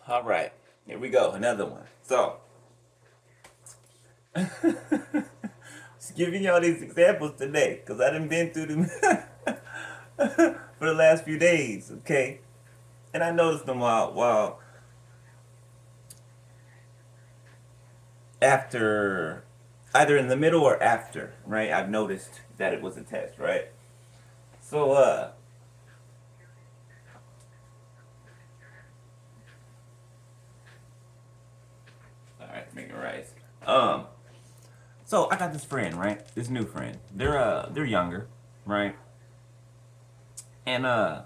All right, here we go. Another one. So, just giving y'all these examples today because I done been through them for the last few days. Okay, and I noticed them while after, either in the middle or after. Right, I've noticed that it was a test. Right. So, all right, make it right. Um, so I got this friend, right? This new friend. They're younger, right? And I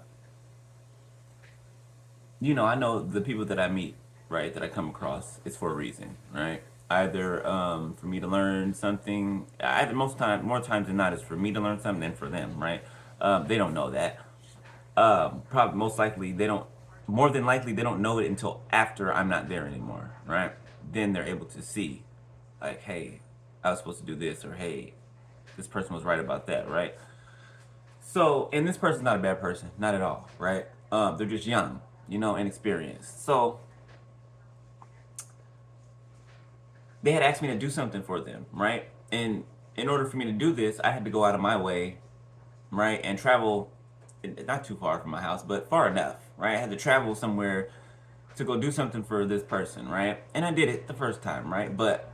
know the people that I meet, right, that I come across, it's for a reason, right? Either for me to learn something. Either more times than not, it's for me to learn something than for them, right? They don't know that. Probably most likely they don't. More than likely, they don't know it until after I'm not there anymore, right? Then they're able to see, like, hey, I was supposed to do this, or hey, this person was right about that, right? So, and this person's not a bad person, not at all, right? They're just young, inexperienced. So they had asked me to do something for them, right? And in order for me to do this, I had to go out of my way, right, and travel not too far from my house, but far enough, right? I had to travel somewhere to go do something for this person, right? And I did it the first time, right? But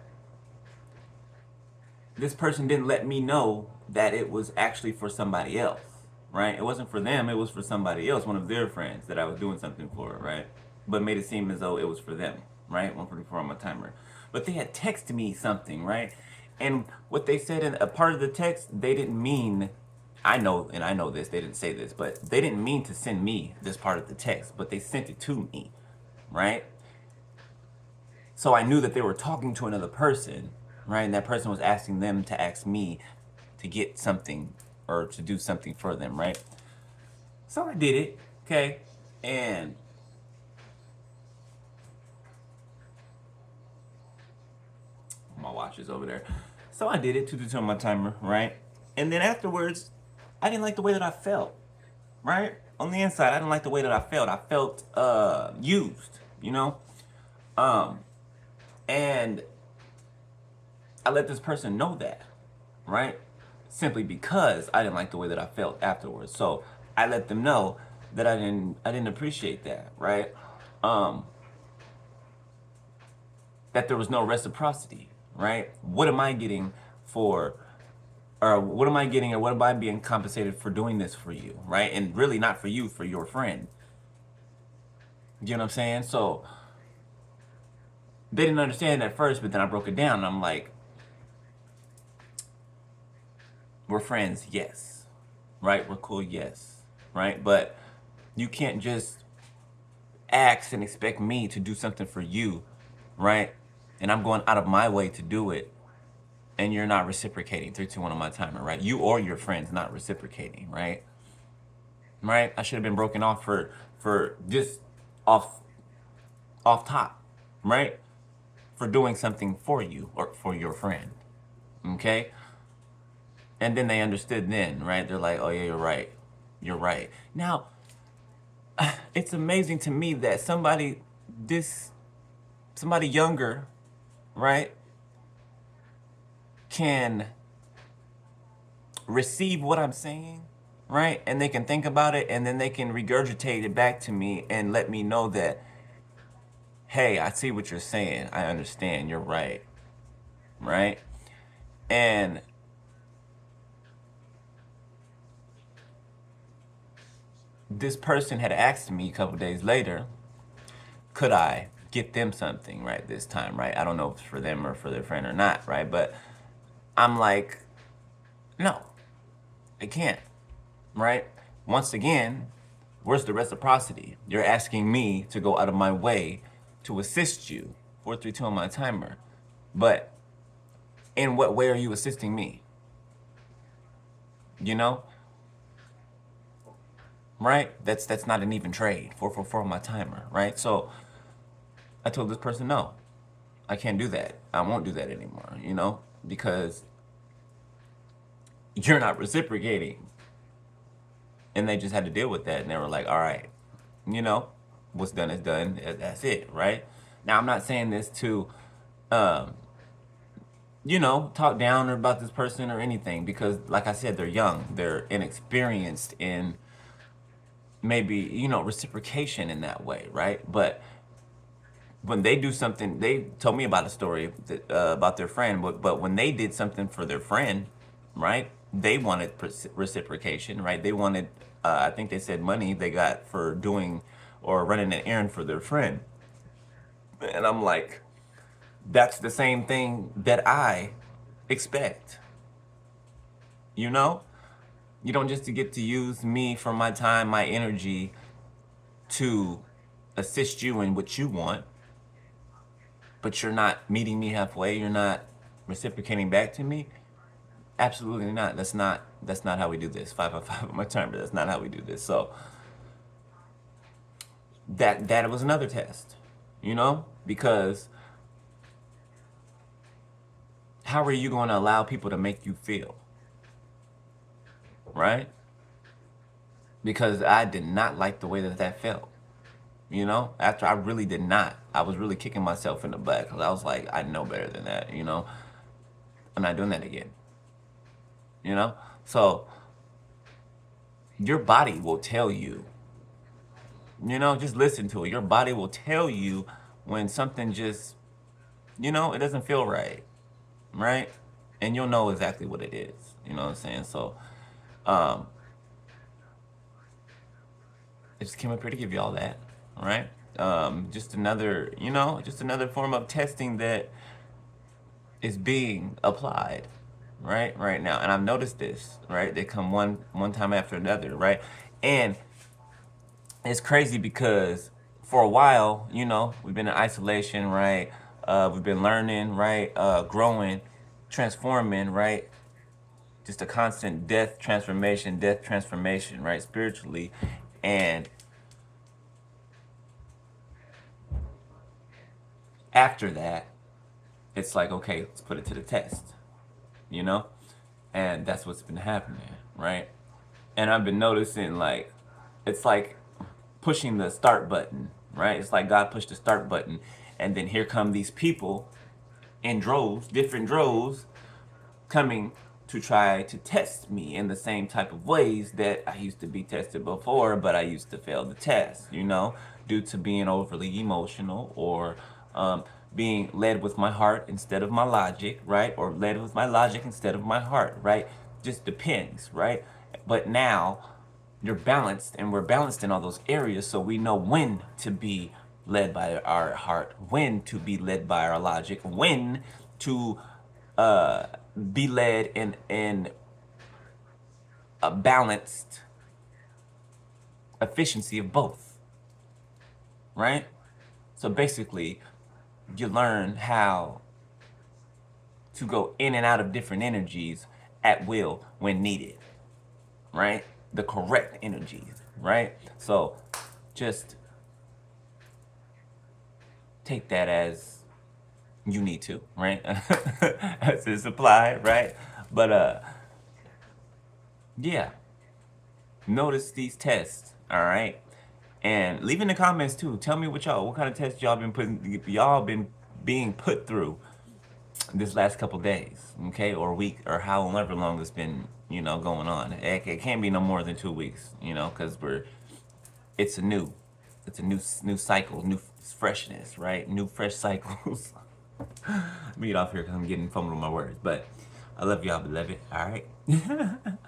this person didn't let me know that it was actually for somebody else, right? It wasn't for them, it was for somebody else, one of their friends that I was doing something for, right? But made it seem as though it was for them, right? 144 on my timer. But they had texted me something, right? And what they said in a part of the text, they didn't mean, I know, and I know this, they didn't say this, but they didn't mean to send me this part of the text, but they sent it to me, right? So I knew that they were talking to another person, right? And that person was asking them to ask me to get something or to do something for them, right? So I did it, okay? And my watch is over there. So I did it to determine my timer, right? And then afterwards, I didn't like the way that I felt, right? On the inside, I didn't like the way that I felt. I felt used, you know? Um, and I let this person know that, right? Simply because I didn't like the way that I felt afterwards. So I let them know that I didn't appreciate that, right? Um, that there was no reciprocity, right? What am I getting for, or what am I getting, or what am I being compensated for doing this for you, right? And really not for you, for your friend. You know what I'm saying? So they didn't understand at first, but then I broke it down and I'm like, we're friends, yes. Right? We're cool, yes. Right? But you can't just ask and expect me to do something for you, right? And I'm going out of my way to do it, and you're not reciprocating. 3, 2, 1 on my timer, right? You or your friends not reciprocating, right? Right? I should have been broken off for just off off top, right? For doing something for you or for your friend, okay? And then they understood then, right? They're like, oh yeah, you're right, you're right. Now, it's amazing to me that this somebody younger, right, can receive what I'm saying, right? And they can think about it and then they can regurgitate it back to me and let me know that, hey, I see what you're saying. I understand. You're right. Right? And this person had asked me a couple days later, could I get them something, right, this time, right? I don't know if it's for them or for their friend or not, right? But I'm like, no, I can't, right? Once again, where's the reciprocity? You're asking me to go out of my way to assist you. 432 on my timer. But in what way are you assisting me? You know? Right? That's not an even trade. 444 on my timer, right? So I told this person, no, I can't do that. I won't do that anymore, because you're not reciprocating. And they just had to deal with that. And they were like, all right, you know? what's done is done. That's it, right? Now, I'm not saying this to, um, talk down about this person or anything, because, like I said, they're young, they're inexperienced in maybe, reciprocation in that way, right? But when they do something, they told me about a story that, about their friend, but when they did something for their friend, right? They wanted reciprocation, right? They wanted, I think they said money they got for doing or running an errand for their friend. And I'm like, that's the same thing that I expect. You know? You don't just get to use me for my time, my energy to assist you in what you want, but you're not meeting me halfway. You're not reciprocating back to me. Absolutely not. That's not how we do this. 555 on my term, but that's not how we do this. So that was another test, because how are you going to allow people to make you feel, right? Because I did not like the way that felt. After I really did not, I was really kicking myself in the butt because I was like, I know better than that. I'm not doing that again. So your body will tell you, just listen to it. Your body will tell you when something just, it doesn't feel right, right? And you'll know exactly what it is. You know what I'm saying? So, um, I just came up here to give you all that, all right? Just another form of testing that is being applied, right now. And I've noticed this, right? They come one time after another, right? And it's crazy because for a while, we've been in isolation, right? We've been learning, right? Growing, transforming, right? Just a constant death transformation, right? Spiritually. And after that, it's like, okay, let's put it to the test, you know? And that's what's been happening, right? And I've been noticing, like, it's like pushing the start button, right? It's like God pushed the start button, and then here come these people in droves, different droves, coming to try to test me in the same type of ways that I used to be tested before, but I used to fail the test, due to being overly emotional or being led with my heart instead of my logic, right? Or led with my logic instead of my heart, right? Just depends, right? But now you're balanced, and we're balanced in all those areas, so we know when to be led by our heart, when to be led by our logic, when to uh, be led in a balanced efficiency of both, right? So basically, you learn how to go in and out of different energies at will when needed, right? The correct energies, right? So just take that as you need to, right? As it's applied, right? But yeah, notice these tests, all right? And leave in the comments too. Tell me what kind of tests y'all been being put through this last couple days, okay, or week, or however long it's been, going on. It can't be no more than 2 weeks, because it's a new cycle, new freshness, right? New fresh cycles. Let me get off here because I'm getting fumbled with my words, but I love y'all, beloved. All right,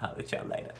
I'll let y'all later.